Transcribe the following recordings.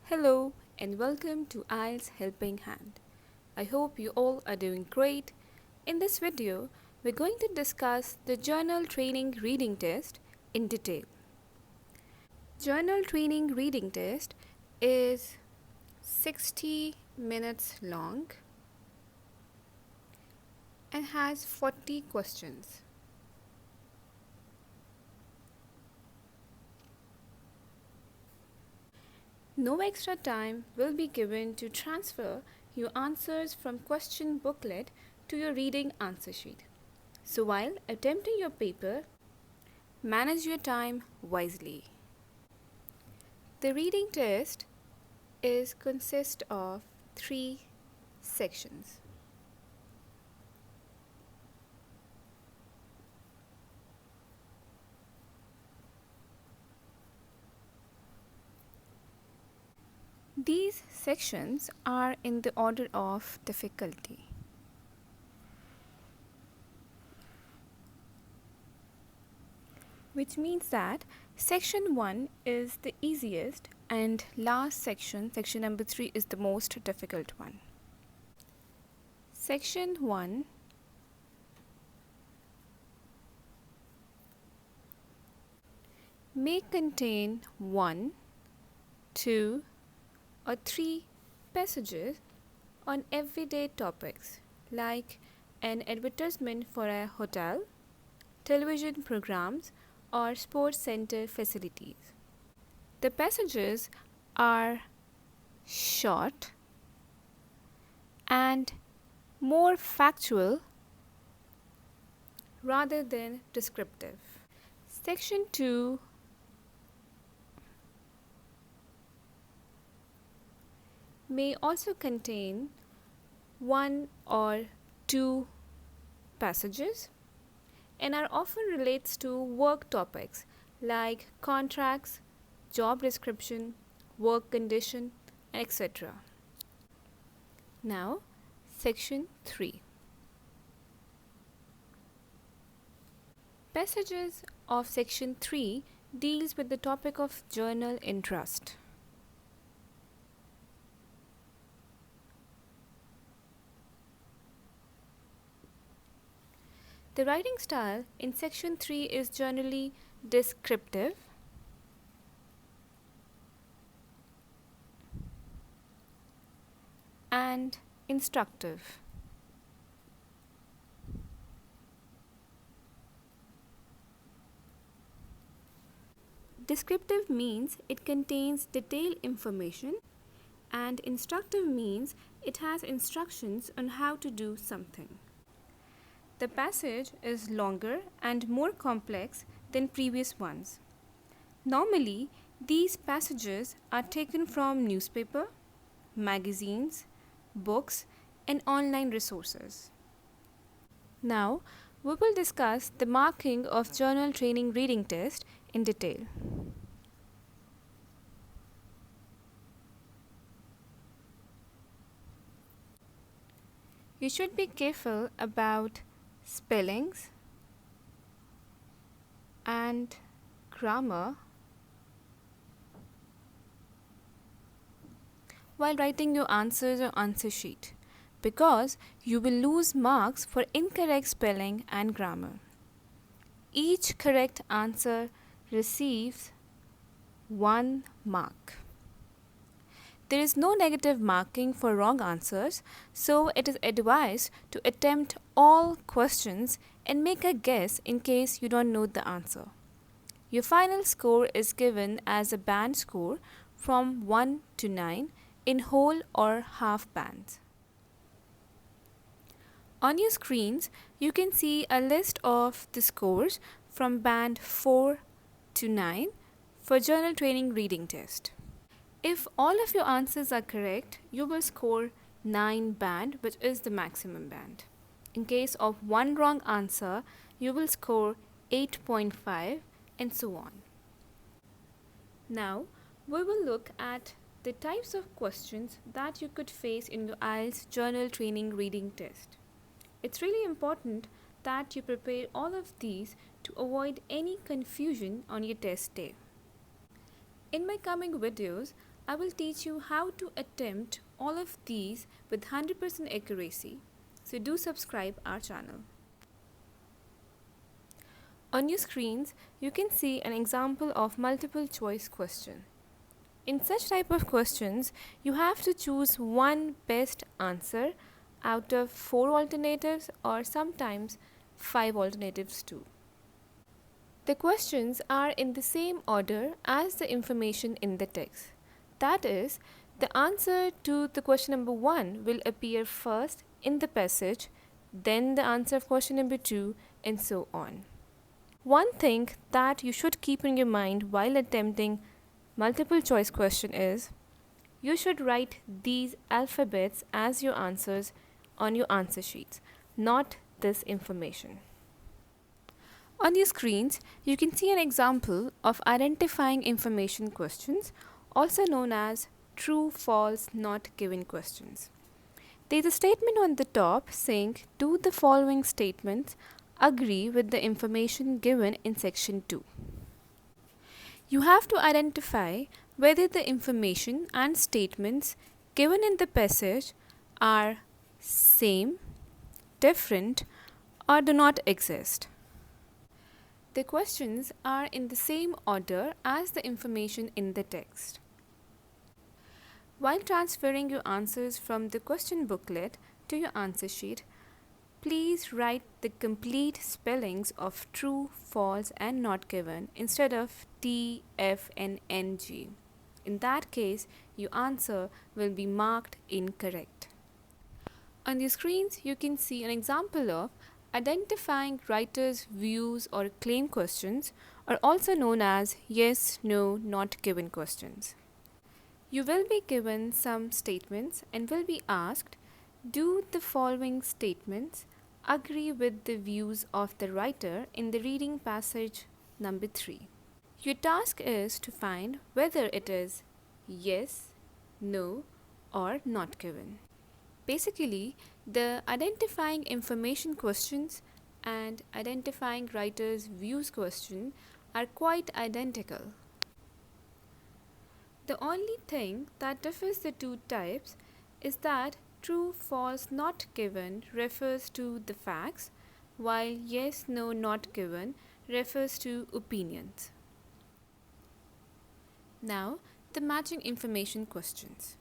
Hello and welcome to IELTS Helping Hand. I hope you all are doing great. In this video, we're going to discuss the Journal Training Reading Test in detail. Journal Training Reading Test is 60 minutes long and has 40 questions. No extra time will be given to transfer your answers from question booklet to your reading answer sheet. So while attempting your paper, manage your time wisely. The reading test consists of 3 sections. These sections are in the order of difficulty. Which means that section 1 is the easiest and last section number 3, is the most difficult one. Section 1 may contain 1, 2, or 3 passages on everyday topics like an advertisement for a hotel, television programs, or sports center facilities. The passages are short and more factual rather than descriptive. Section 2 may also contain 1 or 2 passages and are often relates to work topics like contracts, job description, work condition, etc. Now, section 3. Passages of section 3 deals with the topic of journal interest. The writing style in section 3 is generally descriptive and instructive. Descriptive means it contains detailed information, and instructive means it has instructions on how to do something. The passage is longer and more complex than previous ones. Normally, these passages are taken from newspaper, magazines, books, and online resources. Now, we will discuss the marking of Journal Training Reading Test in detail. You should be careful about spellings and grammar while writing your answers or answer sheet, because you will lose marks for incorrect spelling and grammar. Each correct answer receives 1 mark. There is no negative marking for wrong answers, so it is advised to attempt all questions and make a guess in case you don't know the answer. Your final score is given as a band score from 1 to 9 in whole or half bands. On your screens, you can see a list of the scores from band 4 to 9 for Journal Training Reading Test. If all of your answers are correct, you will score 9 band, which is the maximum band. In case of 1 wrong answer, you will score 8.5 and so on. Now, we will look at the types of questions that you could face in your IELTS Journal Training Reading Test. It's really important that you prepare all of these to avoid any confusion on your test day. In my coming videos, I will teach you how to attempt all of these with 100% accuracy. So do subscribe our channel. On your screens, you can see an example of multiple choice question. In such type of questions, you have to choose one best answer out of 4 alternatives or sometimes 5 alternatives too. The questions are in the same order as the information in the text. That is, the answer to the question number 1 will appear first in the passage, then the answer of question number 2, and so on. One thing that you should keep in your mind while attempting multiple choice question is, you should write these alphabets as your answers on your answer sheets, not this information. On your screens, you can see an example of identifying information questions, also known as true, false, not given questions. There is a statement on the top saying, do the following statements agree with the information given in section 2? You have to identify whether the information and statements given in the passage are same, different, or do not exist. The questions are in the same order as the information in the text. While transferring your answers from the question booklet to your answer sheet, please write the complete spellings of true, false, and not given instead of T, F, and NG. In that case, your answer will be marked incorrect. On the screens, you can see an example of identifying writer's views or claim questions, are also known as yes, no, not given questions. You will be given some statements and will be asked, do the following statements agree with the views of the writer in the reading passage number 3? Your task is to find whether it is yes, no, or not given. Basically, the identifying information questions and identifying writer's views question are quite identical. The only thing that differs the two types is that true, false, not given refers to the facts, while yes, no, not given refers to opinions. Now, the matching information questions.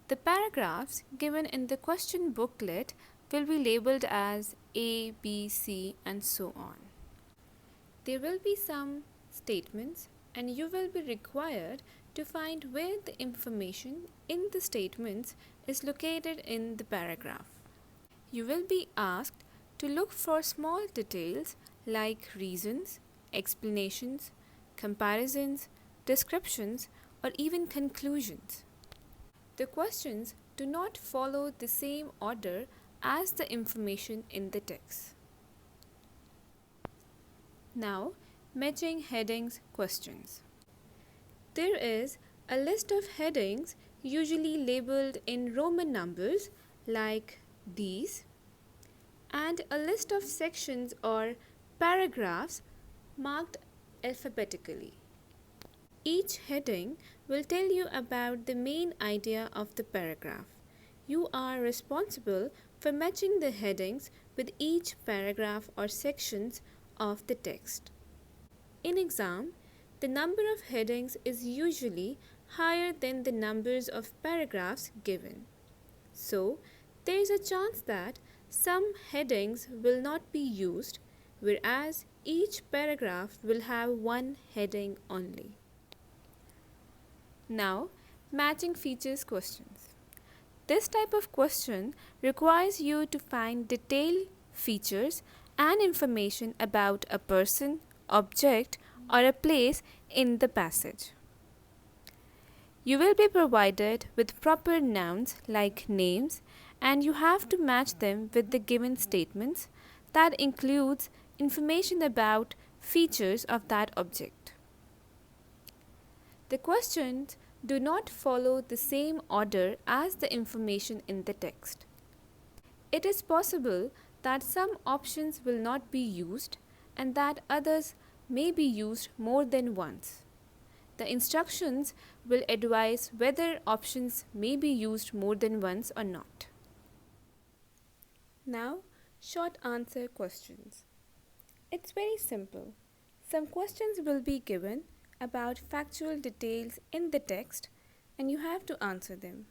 The paragraphs given in the question booklet will be labeled as A, B, C, and so on. There will be some statements and you will be required to find where the information in the statements is located in the paragraph. You will be asked to look for small details like reasons, explanations, comparisons, descriptions, or even conclusions. The questions do not follow the same order as the information in the text. Now, matching headings questions. There is a list of headings usually labeled in Roman numbers like these, and a list of sections or paragraphs marked alphabetically. Each heading will tell you about the main idea of the paragraph. You are responsible for matching the headings with each paragraph or sections of the text. In exam, the number of headings is usually higher than the numbers of paragraphs given. So, there is a chance that some headings will not be used, whereas each paragraph will have one heading only. Now, matching features questions. This type of question requires you to find detailed features and information about a person, object, or a place in the passage. You will be provided with proper nouns like names, and you have to match them with the given statements. That includes information about features of that object. The questions do not follow the same order as the information in the text. It is possible that some options will not be used and that others may be used more than once. The instructions will advise whether options may be used more than once or not. Now, short answer questions. It's very simple. Some questions will be given about factual details in the text and you have to answer them.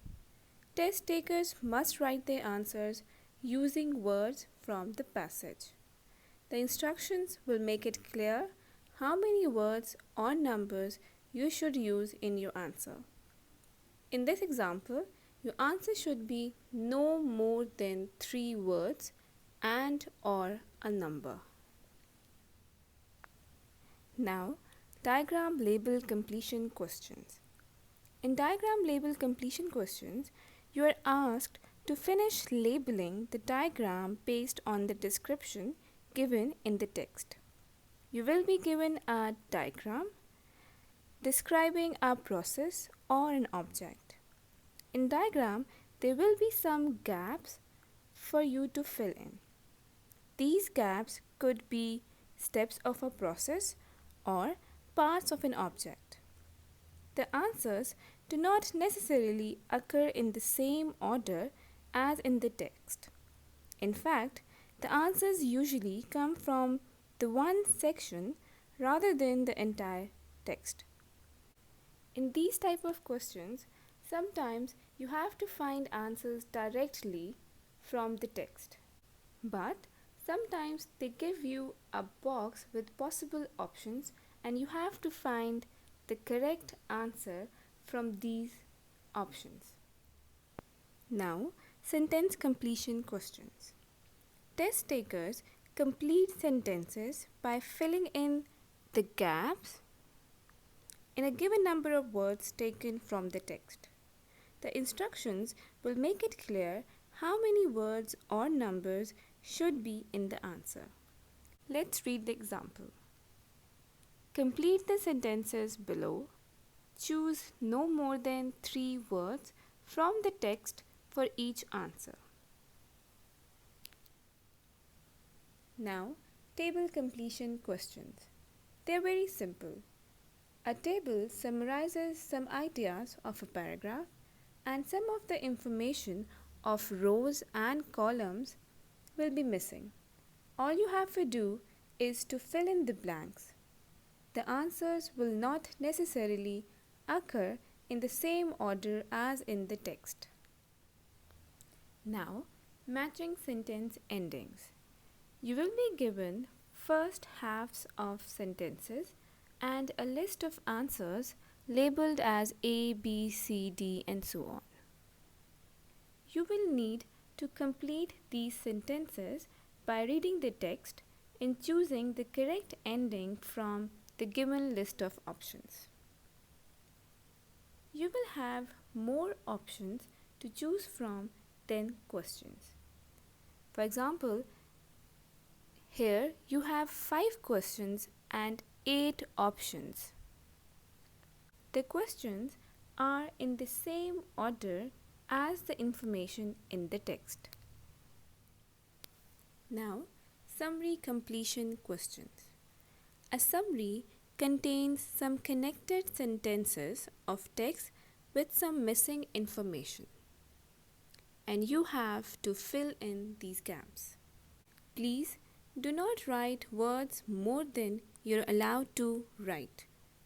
Test takers must write their answers using words from the passage. The instructions will make it clear how many words or numbers you should use in your answer. In this example, your answer should be no more than 3 words and or a number. Now, diagram label completion questions. In diagram label completion questions, you are asked to finish labeling the diagram based on the description given in the text. You will be given a diagram describing a process or an object. In diagram, there will be some gaps for you to fill in. These gaps could be steps of a process or parts of an object. The answers do not necessarily occur in the same order as in the text. In fact, the answers usually come from the one section rather than the entire text. In these type of questions, sometimes you have to find answers directly from the text. But sometimes they give you a box with possible options and you have to find the correct answer from these options. Now, sentence completion questions. Test takers complete sentences by filling in the gaps in a given number of words taken from the text. The instructions will make it clear how many words or numbers should be in the answer. Let's read the example. Complete the sentences below. Choose no more than 3 words from the text for each answer. Now, table completion questions. They are very simple. A table summarizes some ideas of a paragraph and some of the information of rows and columns will be missing. All you have to do is to fill in the blanks. The answers will not necessarily occur in the same order as in the text. Now, matching sentence endings. You will be given first halves of sentences and a list of answers labeled as A, B, C, D and so on. You will need to complete these sentences by reading the text and choosing the correct ending from the given list of options. You will have more options to choose from than questions. For example, here you have 5 questions and 8 options. The questions are in the same order as the information in the text. Now, summary completion questions. A summary contains some connected sentences of text with some missing information, and you have to fill in these gaps. Please do not write words more than you're allowed to write,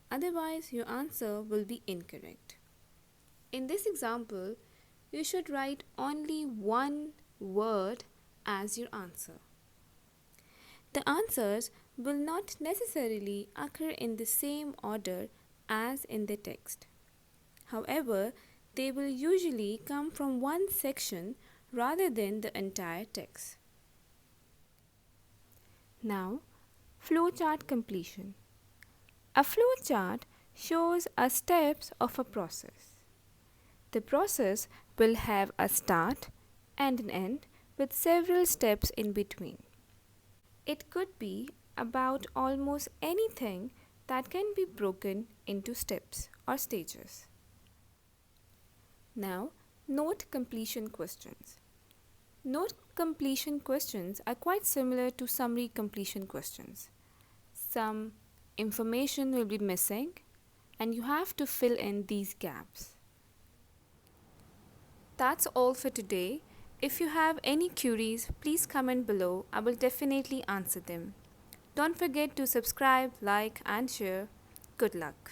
otherwise your answer will be incorrect. In this example, you should write only one word as your answer. The answers will not necessarily occur in the same order as in the text. However, they will usually come from one section rather than the entire text. Now, flowchart completion. A flowchart shows us steps of a process. The process will have a start and an end with several steps in between. It could be about almost anything that can be broken into steps or stages. Now, note completion questions. Note completion questions are quite similar to summary completion questions. Some information will be missing, and you have to fill in these gaps. That's all for today. If you have any queries, please comment below. I will definitely answer them. Don't forget to subscribe, like, and share. Good luck.